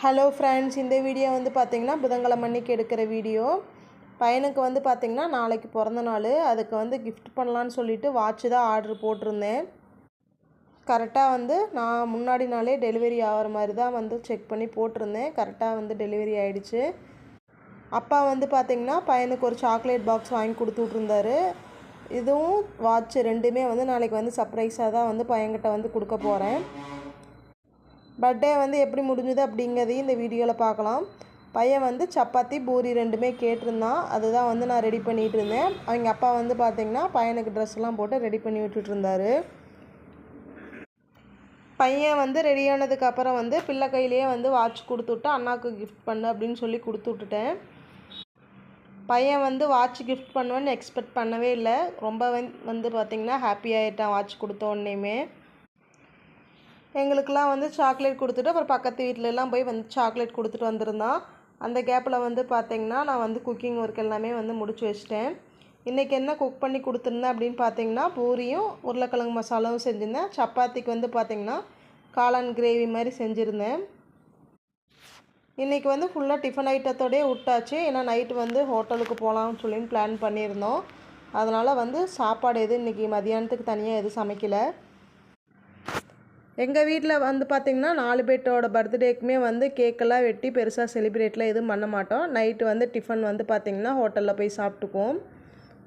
Hello friends, இந்த video வந்து பார்த்திங்கன்னா புதன்கிழமை அன்னைக்கு எடுக்கிற வீடியோ. பையனுக்கு வந்து பார்த்திங்கன்னா நாளைக்கு பிறந்த நாள். அதுக்கு வந்து கிஃப்ட் பண்ணலான்னு சொல்லிட்டு வாட்ச் தான் ஆர்டர் போட்டிருந்தேன். கரெக்டாக வந்து நான் முன்னாடி நாளே டெலிவரி ஆகிற மாதிரி தான் வந்து செக் பண்ணி போட்டிருந்தேன். கரெக்டாக வந்து டெலிவரி ஆகிடுச்சு. அப்பா வந்து பார்த்திங்கன்னா பையனுக்கு ஒரு சாக்லேட் பாக்ஸ் வாங்கி கொடுத்து விட்ருந்தாரு. இதுவும் வாட்ச் ரெண்டுமே வந்து நாளைக்கு வந்து சர்ப்ரைஸாக தான் வந்து பையன்கிட்ட வந்து கொடுக்க போகிறேன். பர்த்டே வந்து எப்படி முடிஞ்சுது அப்படிங்கிறதையும் இந்த வீடியோவில் பார்க்கலாம். பையன் வந்து சப்பாத்தி பூரி ரெண்டுமே கேட்டிருந்தான். அதுதான் வந்து நான் ரெடி பண்ணிகிட்டு இருந்தேன். அவங்க அப்பா வந்து பார்த்திங்கன்னா பையனுக்கு ட்ரெஸ்லாம் போட்டு ரெடி பண்ணி விட்டுட்டு இருந்தார். பையன் வந்து ரெடி ஆனதுக்கப்புறம் வந்து பிள்ளை கையிலேயே வந்து வாட்ச் கொடுத்துட்டு அண்ணாவுக்கு கிஃப்ட் பண்ணு அப்படின்னு சொல்லி கொடுத்து விட்டுட்டேன். பையன் வந்து வாட்ச் கிஃப்ட் பண்ணுவேன்னு எக்ஸ்பெக்ட் பண்ணவே இல்லை. ரொம்ப வந்து பார்த்திங்கன்னா ஹாப்பி ஆகிட்டான் வாட்ச் கொடுத்த உடனேயுமே. எங்களுக்கெலாம் வந்து சாக்லேட் கொடுத்துட்டு அப்புறம் பக்கத்து வீட்டிலலாம் போய் வந்து சாக்லேட் கொடுத்துட்டு வந்திருந்தான். அந்த கேப்பில் வந்து பார்த்திங்கன்னா நான் வந்து குக்கிங் ஒர்க் எல்லாமே வந்து முடிச்சு வச்சிட்டேன். இன்றைக்கி என்ன குக் பண்ணி கொடுத்துருந்தேன் அப்படின்னு பார்த்திங்கன்னா பூரியும் உருளைக்கிழங்கு மசாலாவும் செஞ்சுருந்தேன். சப்பாத்திக்கு வந்து பார்த்திங்கன்னா காளான் கிரேவி மாதிரி செஞ்சுருந்தேன். இன்றைக்கி வந்து ஃபுல்லாக டிஃபன் ஐட்டத்தோடய விட்டாச்சு. ஏன்னா நைட்டு வந்து ஹோட்டலுக்கு போகலான்னு சொல்லி பிளான் பண்ணியிருந்தோம். அதனால் வந்து சாப்பாடு எதுவும் இன்றைக்கி மதியானத்துக்கு தனியாக எதுவும் சமைக்கலை. எங்கள் வீட்டில் வந்து பார்த்திங்கன்னா 4 பேர்த்தோட பர்த்டேக்குமே வந்து கேக்கெல்லாம் வெட்டி பெருசாக செலிப்ரேட்லாம் எதுவும் பண்ண மாட்டோம். நைட்டு வந்து டிஃபன் வந்து பார்த்திங்கன்னா ஹோட்டலில் போய் சாப்பிட்டுக்குவோம்.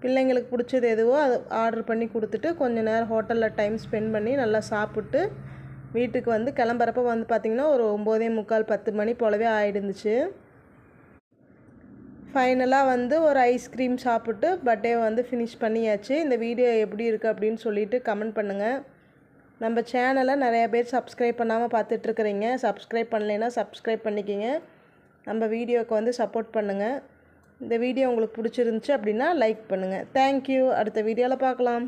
பிள்ளைங்களுக்கு பிடிச்சது எதுவோ அது ஆர்டர் பண்ணி கொடுத்துட்டு கொஞ்சம் நேரம் ஹோட்டலில் டைம் ஸ்பெண்ட் பண்ணி நல்லா சாப்பிட்டு வீட்டுக்கு வந்து கிளம்புறப்ப வந்து பார்த்திங்கன்னா ஒரு 9:45 10 மணி போலவே ஆகிடுந்துச்சு. ஃபைனலாக வந்து ஒரு ஐஸ்கிரீம் சாப்பிட்டு பர்த்டே வந்து ஃபினிஷ் பண்ணியாச்சு. இந்த வீடியோ எப்படி இருக்குது அப்படின்னு சொல்லிட்டு கமெண்ட் பண்ணுங்கள். நம்ம சேனலை நிறையா பேர் சப்ஸ்கிரைப் பண்ணாமல் பார்த்துட்ருக்குறீங்க. சப்ஸ்கிரைப் பண்ணலைன்னா சப்ஸ்கிரைப் பண்ணிக்கிங்க. நம்ம வீடியோவுக்கு வந்து சப்போர்ட் பண்ணுங்கள். இந்த வீடியோ உங்களுக்கு பிடிச்சிருந்துச்சி அப்படின்னா லைக் பண்ணுங்கள். தேங்க்யூ. அடுத்த வீடியோவில் பார்க்கலாம்.